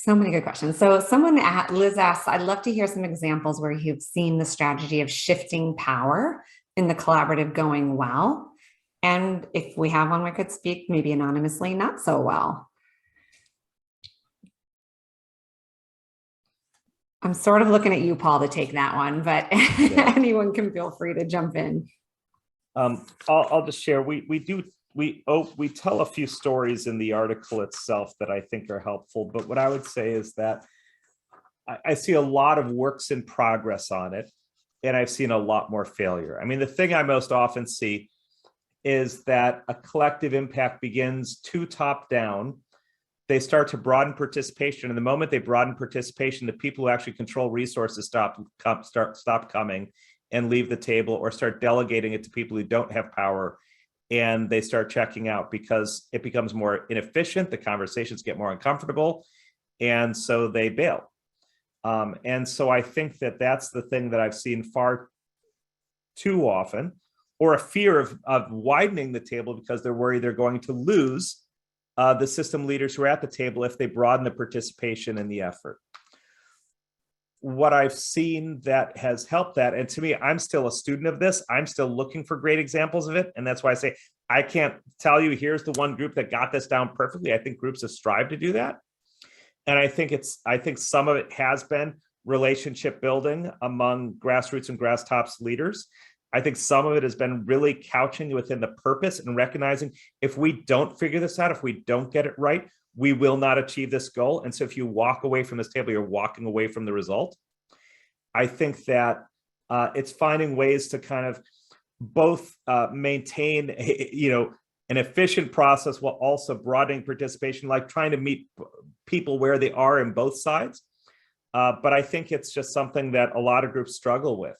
many good questions. So Liz asks, I'd love to hear some examples where you've seen the strategy of shifting power in the collaborative going well. And if we have one, we could speak maybe anonymously, not so well. I'm sort of looking at you, Paul, to take that one, but yeah. Anyone can feel free to jump in. I'll just share. We tell a few stories in the article itself that I think are helpful, but what I would say is that I see a lot of works in progress on it, and I've seen a lot more failure. I mean, the thing I most often see is that a collective impact begins too top down. They start to broaden participation, and the moment they broaden participation, the people who actually control resources stop coming and leave the table, or start delegating it to people who don't have power, and they start checking out because it becomes more inefficient. The conversations get more uncomfortable, and so they bail. And so I think that that's the thing that I've seen far too often, or a fear of widening the table because they're worried they're going to lose the system leaders who are at the table if they broaden the participation and the effort. What I've seen that has helped that, and to me, I'm still a student of this, I'm still looking for great examples of it, and that's why I say I can't tell you here's the one group that got this down perfectly. I think groups have strived to do that, and I think some of it has been relationship building among grassroots and grass tops leaders. I think some of it has been really couching within the purpose and recognizing if we don't figure this out, if we don't get it right, we will not achieve this goal. And so if you walk away from this table, you're walking away from the result. I think that it's finding ways to kind of both maintain, an efficient process while also broadening participation, like trying to meet people where they are in both sides. But I think it's just something that a lot of groups struggle with.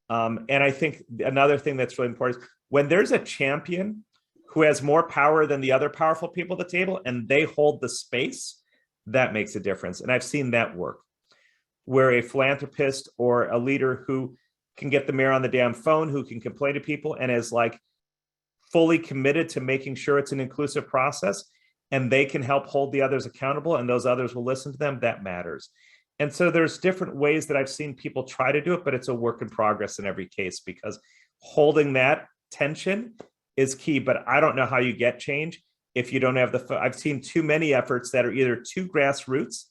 And I think another thing that's really important is when there's a champion who has more power than the other powerful people at the table and they hold the space, that makes a difference. And I've seen that work, where a philanthropist or a leader who can get the mayor on the damn phone, who can complain to people and is like fully committed to making sure it's an inclusive process, and they can help hold the others accountable and those others will listen to them, that matters. And so there's different ways that I've seen people try to do it, but it's a work in progress in every case, because holding that tension is key. But I don't know how you get change if you don't have I've seen too many efforts that are either too grassroots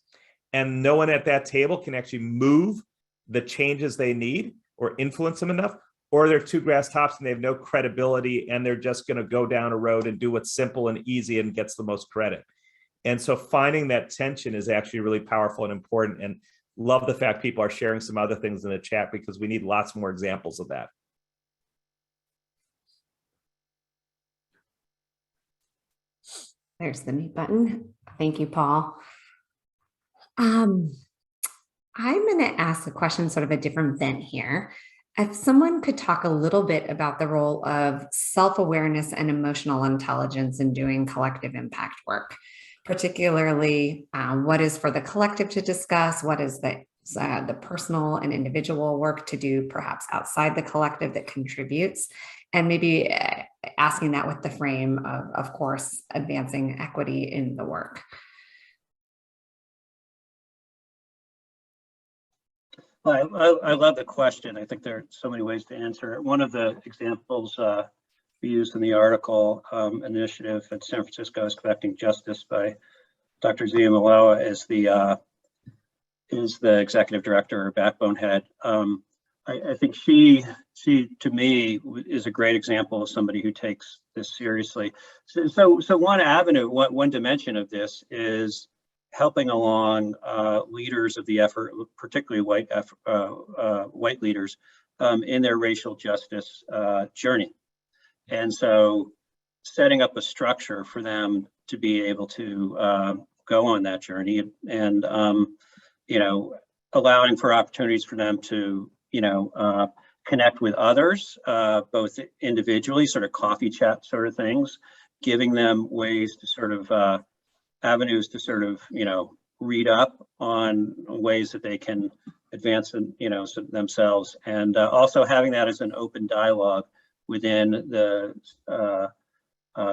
and no one at that table can actually move the changes they need or influence them enough, or they're too grass tops and they have no credibility and they're just going to go down a road and do what's simple and easy and gets the most credit. And so finding that tension is actually really powerful and important, and love the fact people are sharing some other things in the chat, because we need lots more examples of that. There's the mute button. Thank you, Paul. I'm going to ask a question, sort of a different bent here. If someone could talk a little bit about the role of self-awareness and emotional intelligence in doing collective impact work, particularly what is for the collective to discuss, what is the personal and individual work to do perhaps outside the collective that contributes, and maybe asking that with the frame of course, advancing equity in the work. Well, I love the question. I think there are so many ways to answer it. One of the examples we used in the article initiative at San Francisco is Collecting Justice by Dr. Zia Malawa is the executive director or backbone head. I think she to me is a great example of somebody who takes this seriously. So one avenue, one dimension of this is helping along leaders of the effort, particularly white leaders, in their racial justice journey. And so setting up a structure for them to be able to go on that journey, and allowing for opportunities for them to connect with others, both individually, sort of coffee chat sort of things, giving them ways to sort of avenues to sort of read up on ways that they can advance themselves, and also having that as an open dialogue within the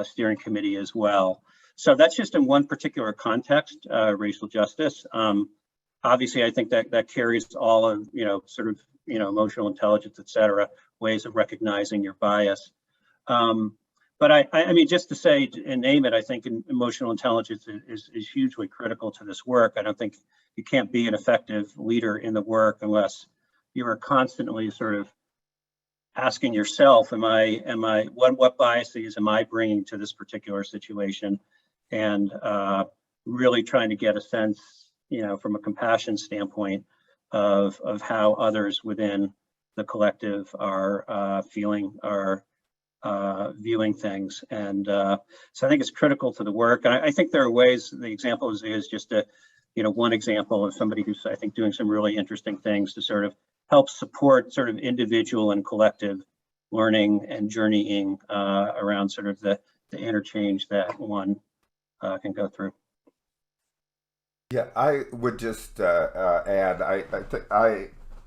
steering committee as well. So that's just in one particular context, racial justice. Obviously, I think that carries all of emotional intelligence, et cetera, ways of recognizing your bias. But I mean, just to say and name it, I think emotional intelligence is hugely critical to this work. I don't think you can't be an effective leader in the work unless you are constantly sort of asking yourself, what biases am I bringing to this particular situation? And really trying to get a sense, from a compassion standpoint of how others within the collective are viewing things. And so I think it's critical to the work. And I think there are ways, the example is just one example of somebody who's, I think, doing some really interesting things to sort of help support sort of individual and collective learning and journeying around sort of the interchange that one can go through. Yeah, I would just add, I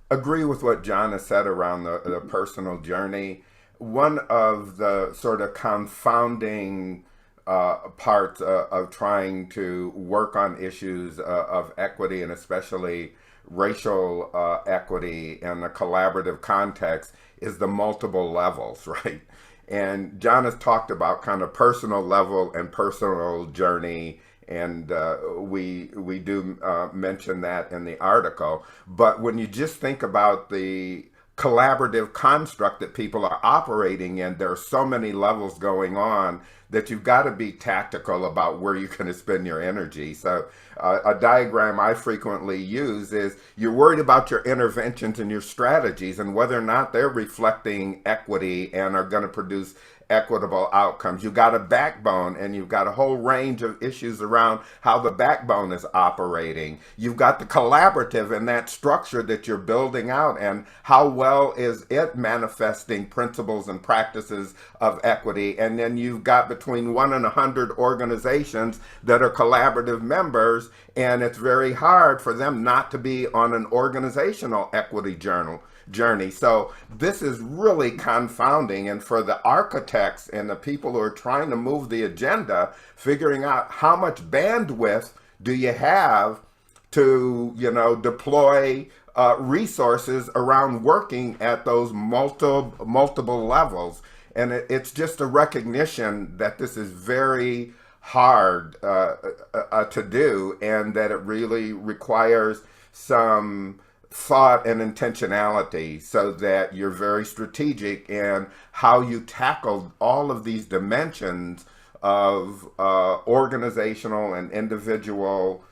agree with what John has said around the personal journey. One of the sort of confounding parts of trying to work on issues of equity, and especially racial equity in a collaborative context, is the multiple levels, right? And John has talked about kind of personal level and personal journey, and we do mention that in the article. But when you just think about the collaborative construct that people are operating in, there are so many levels going on that you've got to be tactical about where you're going to spend your energy. So a diagram I frequently use is you're worried about your interventions and your strategies and whether or not they're reflecting equity and are going to produce equitable outcomes. You've got a backbone, and you've got a whole range of issues around how the backbone is operating. You've got the collaborative and that structure that you're building out, and how well is it manifesting principles and practices of equity. And then you've got between 1 and 100 organizations that are collaborative members, and it's very hard for them not to be on an organizational equity journey. So this is really confounding, and for the architects and the people who are trying to move the agenda, figuring out how much bandwidth do you have to, deploy resources around working at those multiple levels. And it's just a recognition that this is very hard to do, and that it really requires some thought and intentionality, so that you're very strategic in how you tackle all of these dimensions of organizational and individual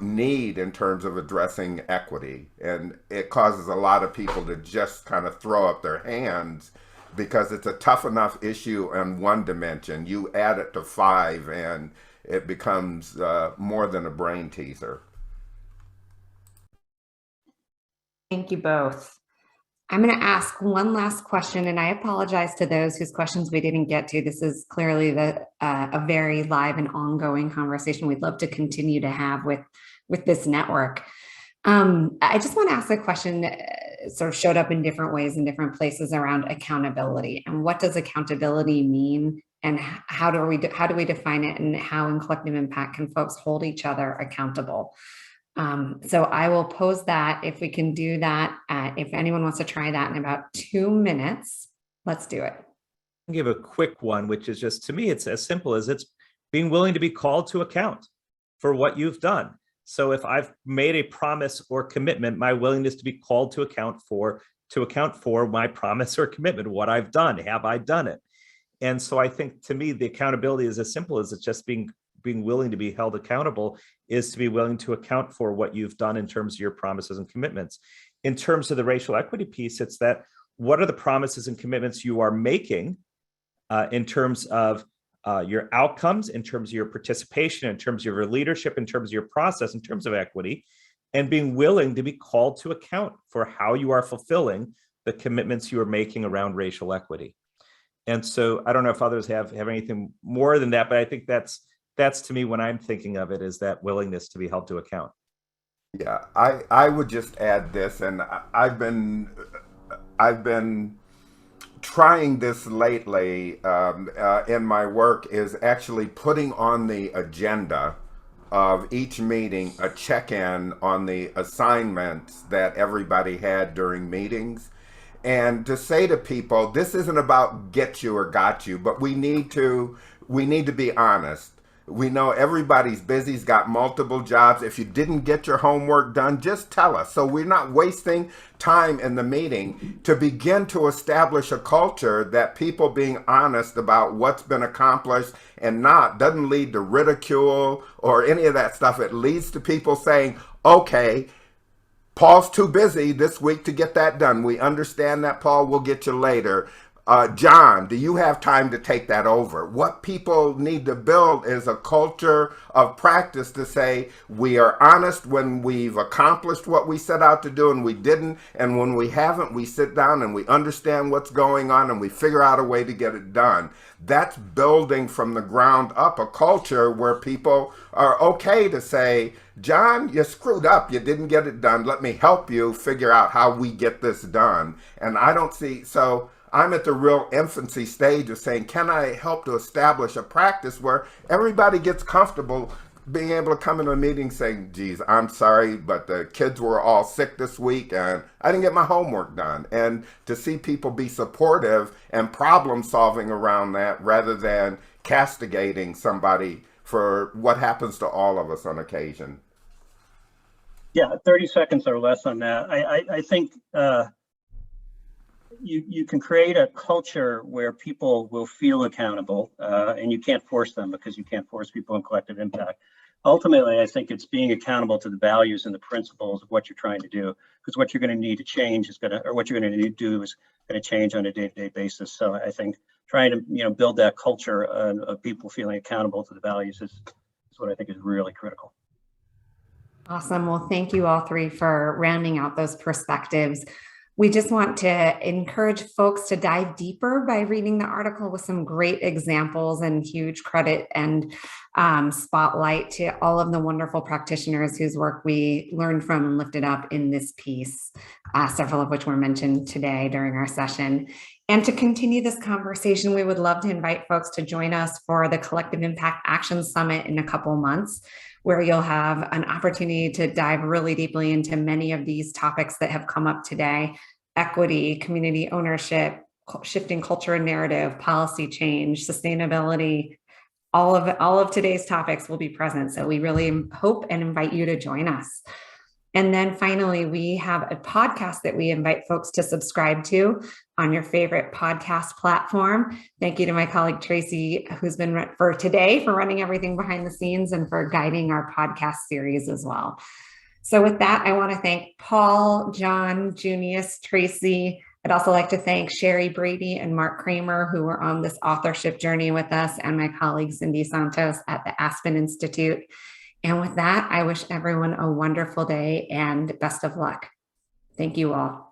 need in terms of addressing equity. And it causes a lot of people to just kind of throw up their hands, because it's a tough enough issue on one dimension. You add it to 5 and it becomes more than a brain teaser. Thank you both. I'm going to ask one last question, and I apologize to those whose questions we didn't get to. This is clearly a very live and ongoing conversation we'd love to continue to have with this network. I just want to ask a question that sort of showed up in different ways in different places around accountability. And what does accountability mean? And how do we define it? And how in collective impact can folks hold each other accountable? So I will pose that. If we can do that, if anyone wants to try that in about 2 minutes, let's do it. I'll give a quick one, which is just, to me, it's as simple as it's being willing to be called to account for what you've done. So if I've made a promise or commitment, my willingness to be called to account for my promise or commitment, what I've done, have I done it? And so I think, to me, the accountability is as simple as it's just being willing to be held accountable, is to be willing to account for what you've done in terms of your promises and commitments. In terms of the racial equity piece, it's that, what are the promises and commitments you are making in terms of your outcomes, in terms of your participation, in terms of your leadership, in terms of your process, in terms of equity, and being willing to be called to account for how you are fulfilling the commitments you are making around racial equity. And so I don't know if others have anything more than that, but I think that's to me, when I'm thinking of it, is that willingness to be held to account. Yeah, I would just add this, and I've been trying this lately in my work, is actually putting on the agenda of each meeting a check-in on the assignments that everybody had during meetings, and to say to people, this isn't about get you or got you, but we need to be honest. We know everybody's busy, has got multiple jobs. If you didn't get your homework done, just tell us. So we're not wasting time in the meeting to begin to establish a culture that people being honest about what's been accomplished and not doesn't lead to ridicule or any of that stuff. It leads to people saying, okay, Paul's too busy this week to get that done. We understand that, Paul, we'll get you later. John, do you have time to take that over? What people need to build is a culture of practice to say, we are honest when we've accomplished what we set out to do and we didn't. And when we haven't, we sit down and we understand what's going on and we figure out a way to get it done. That's building from the ground up a culture where people are okay to say, John, you screwed up. You didn't get it done. Let me help you figure out how we get this done. And I don't see, so I'm at the real infancy stage of saying, can I help to establish a practice where everybody gets comfortable being able to come into a meeting saying, geez, I'm sorry, but the kids were all sick this week and I didn't get my homework done. And to see people be supportive and problem solving around that rather than castigating somebody for what happens to all of us on occasion. Yeah, 30 seconds or less on that. I think you can create a culture where people will feel accountable, and you can't force them, because you can't force people in collective impact. Ultimately, I think it's being accountable to the values and the principles of what you're trying to do, because what you're going to need to change is what you're going to need to do is going to change on a day-to-day basis. So I think trying to build that culture of people feeling accountable to the values is what I think is really critical. Awesome. Well, thank you all three for rounding out those perspectives. We just want to encourage folks to dive deeper by reading the article with some great examples, and huge credit and spotlight to all of the wonderful practitioners whose work we learned from and lifted up in this piece, several of which were mentioned today during our session. And to continue this conversation, we would love to invite folks to join us for the Collective Impact Action Summit in a couple months, where you'll have an opportunity to dive really deeply into many of these topics that have come up today: equity, community ownership, shifting culture and narrative, policy change, sustainability. All of today's topics will be present. So we really hope and invite you to join us. And then finally, we have a podcast that we invite folks to subscribe to on your favorite podcast platform. Thank you to my colleague Tracy, who's been running everything behind the scenes and for guiding our podcast series as well. So with that, I want to thank Paul, John, Junius, Tracy. I'd also like to thank Sherry Brady and Mark Kramer, who were on this authorship journey with us, and my colleague Cindy Santos at the Aspen Institute. And with that, I wish everyone a wonderful day and best of luck. Thank you all.